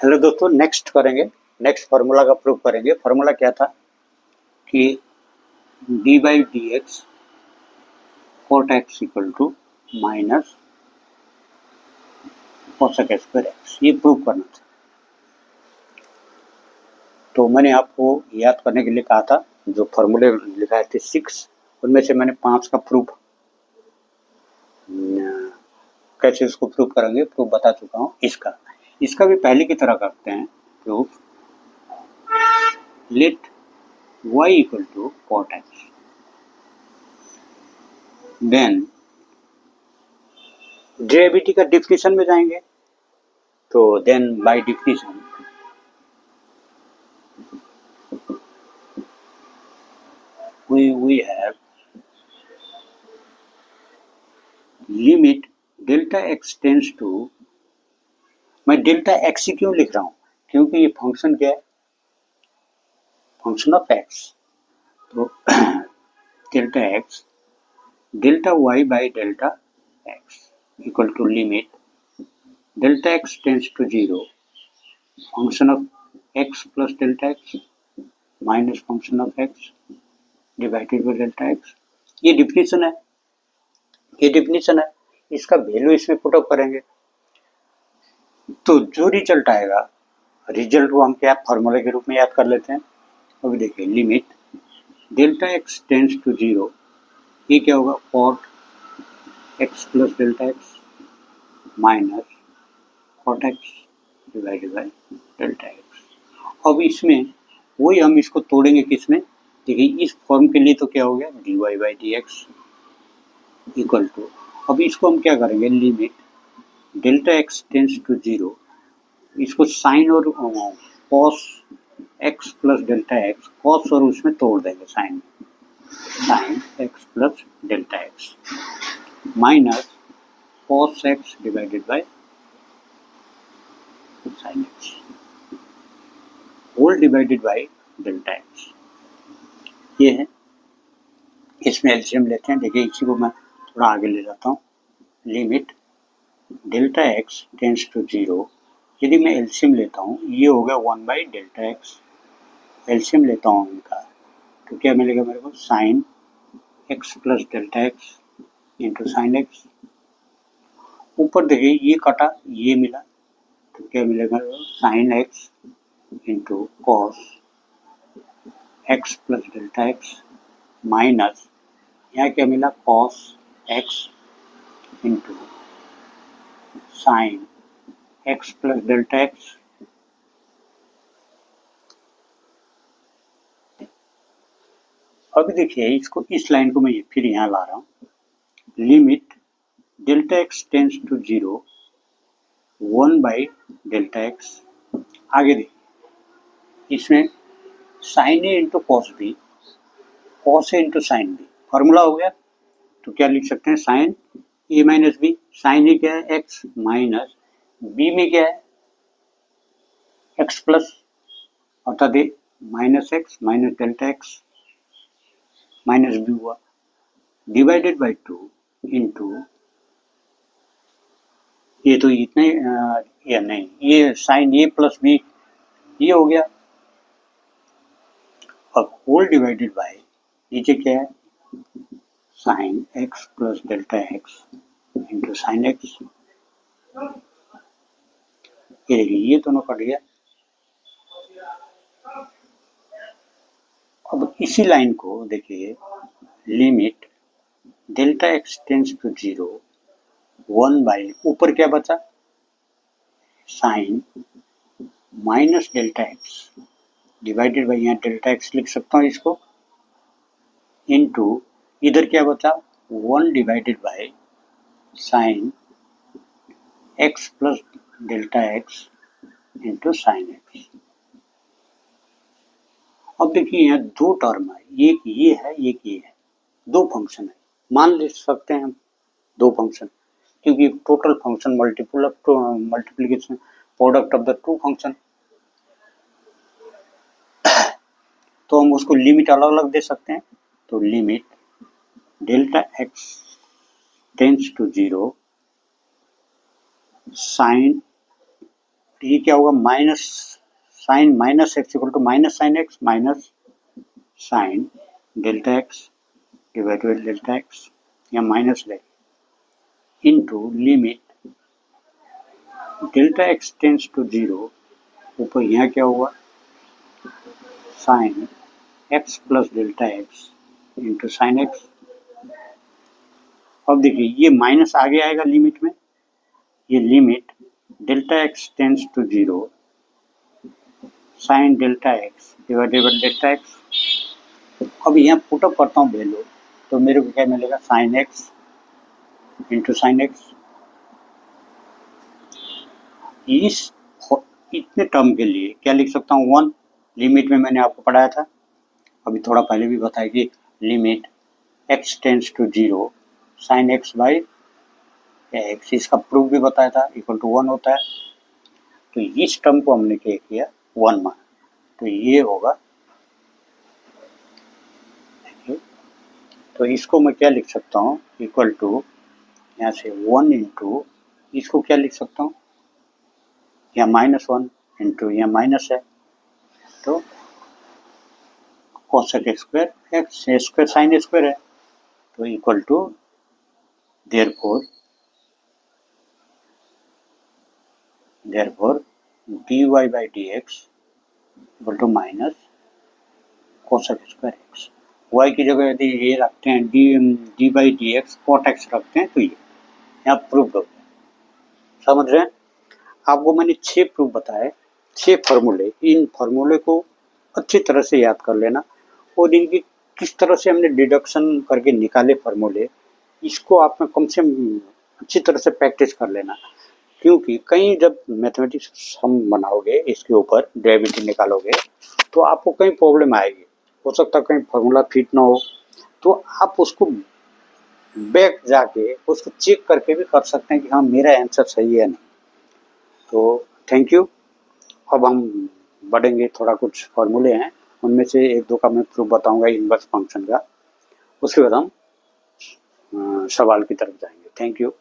Hello दोस्तों, next करेंगे, next formula का प्रूफ करेंगे। फार्मूला क्या था कि d by d x cot x equal to minus cosec square x, ये प्रूफ करना था। तो मैंने आपको याद करने के लिए कहा था, जो फार्मूले लिखाए थे 6, उनमें से मैंने 5 का प्रूफ कैसे इसको प्रूफ करेंगे प्रूफ बता चुका हूँ। इसका भी पहले की तरह करते हैं proof. Let y equal to cot x, then derivative का डिफिनेशन में जाएंगे। तो then by definition we have limit delta x tends to, मैं डेल्टा एक्स ही क्यों लिख रहा हूँ, क्योंकि ये फंक्शन क्या है, फंक्शन ऑफ एक्स। तो delta x delta y by delta x equal to limit delta x tends to zero function of x plus delta x minus function of x divided by delta x. ये definition है, ये definition है। इसका value इसमें put up करेंगे तो जो result आएगा, रिजल्ट को हम क्या फार्मूले के रूप में याद कर लेते हैं। अभी देखिए, limit delta x tends to zero, ये क्या होगा, cot x plus delta x minus cot x divided by delta x. अब इसमें वही हम इसको तोड़ेंगे किसमें, देखिए इस फॉर्म के लिए तो क्या हो गया, d y by d x equal to, अब इसको हम क्या करेंगे, limit delta x tends to zero, इसको साइन और cos x plus delta x, cos और उसमें तोड़ देंगे sine x plus delta x minus cos x divided by sine x whole divided by delta x. ये है, इसमें एलसीएम लेते हैं। देखिए इसी को मैं थोड़ा आगे ले जाता हूँ। Limit delta x tends to zero, यदि मैं एलसीएम लेता हूँ, ये हो गया 1 बाई डेल्टा एक्स। एलसीएम लेता हूँ इनका तो क्या मिलेगा मेरे को, sign x plus delta x into sine x. ऊपर देखिए ये कटा, ये मिला, तो क्या मिलेगा, sine x into cos x plus delta x minus, यहाँ क्या मिला, cos x into sine x plus delta x. अभी देखिए इसको, इस लाइन को मैं फिर यहाँ ला रहा हूँ। Limit delta x tends to zero 1 by delta x. आगे देखिए इसमें sine a into cos b, cos a into sine b, formula हो गया। तो क्या लिख सकते हैं, sine a minus b, sine a क्या है, एक्स माइनस बी में क्या है, एक्स प्लस, अर्थात A minus X minus delta x minus B हुआ, डिवाइडेड बाई 2 इंटू, ये तो इतने या नहीं, ये साइन ए प्लस बी ये हो गया। अब होल डिवाइडेड बाय, नीचे क्या है, sign x plus delta x into sine x. ये देखिए ये दोनों कट गया। अब इसी लाइन को देखिए, limit delta x tends to zero 1 by, ऊपर क्या बचा, sine minus delta x divided by, यहाँ डेल्टा एक्स लिख सकता हूँ इसको, इनटू इधर क्या बचा, 1 divided by sine x plus delta x into sine x. अब देखिए यहाँ दो टर्म है, एक ये है एक ये है, दो फंक्शन है, मान ले सकते हैं हम दो फंक्शन, क्योंकि total function multiple of multiplication product of the two function, तो हम उसको लिमिट अलग अलग दे सकते हैं। तो limit delta x tends to zero sine तो ये क्या होगा, minus sine minus x equal to minus sine x minus sine delta x divide by delta x, या माइनस लेंगे into limit delta x tends to zero, ऊपर यहाँ क्या हुआ sine x plus delta x into sine x. अब देखिए ये minus आगे आएगा लिमिट में, ये limit delta x tends to zero sign delta x divided by delta x. अब यहाँ पुटअप करता हूँ वैल्यू, तो मेरे को क्या मिलेगा, sine x into sine x. इस इतने टर्म के लिए क्या लिख सकता हूँ, 1 लिमिट में मैंने आपको पढ़ाया था, अभी थोड़ा पहले भी बताया कि limit x tends to zero sine x by x, इसका प्रूफ भी बताया था, इक्वल टू 1 होता है। तो इस टर्म को हमने क्या किया, 1 मान, तो ये होगा, तो इसको मैं क्या लिख सकता हूँ, इक्वल टू यहाँ से 1 इंटू इसको क्या लिख सकता हूँ, यहाँ -1 इंटू यहाँ माइनस है, तो cosec square x square sine square है, तो equal to therefore dy by d x equal to minus cosec square x. Y की जगह यदि ये रखते हैं d by d x cot x रखते हैं, तो ये यहाँ प्रूफ हो गया। समझ रहे हैं, आपको मैंने 6 प्रूफ बताए, 6 फार्मूले, इन फार्मूले को अच्छी तरह से याद कर लेना, और इनकी किस तरह से हमने डिडक्शन करके निकाले फार्मूले, इसको आप में कम से कम अच्छी तरह से प्रैक्टिस कर लेना, क्योंकि कहीं जब मैथमेटिक्स सम बनाओगे, इसके ऊपर डेरिवेटिव निकालोगे, तो आपको कहीं प्रॉब्लम आएगी, हो सकता है कहीं फार्मूला फिट ना हो, तो आप उसको बैक जाके उसको चेक करके भी कर सकते हैं कि हाँ मेरा आंसर सही है नहीं। तो थैंक यू। अब हम बढ़ेंगे, थोड़ा कुछ फार्मूले हैं, उनमें से 1-2 का मैं प्रूफ बताऊंगा इनवर्स फंक्शन का, उसके बाद हम सवाल की तरफ जाएंगे। Thank you.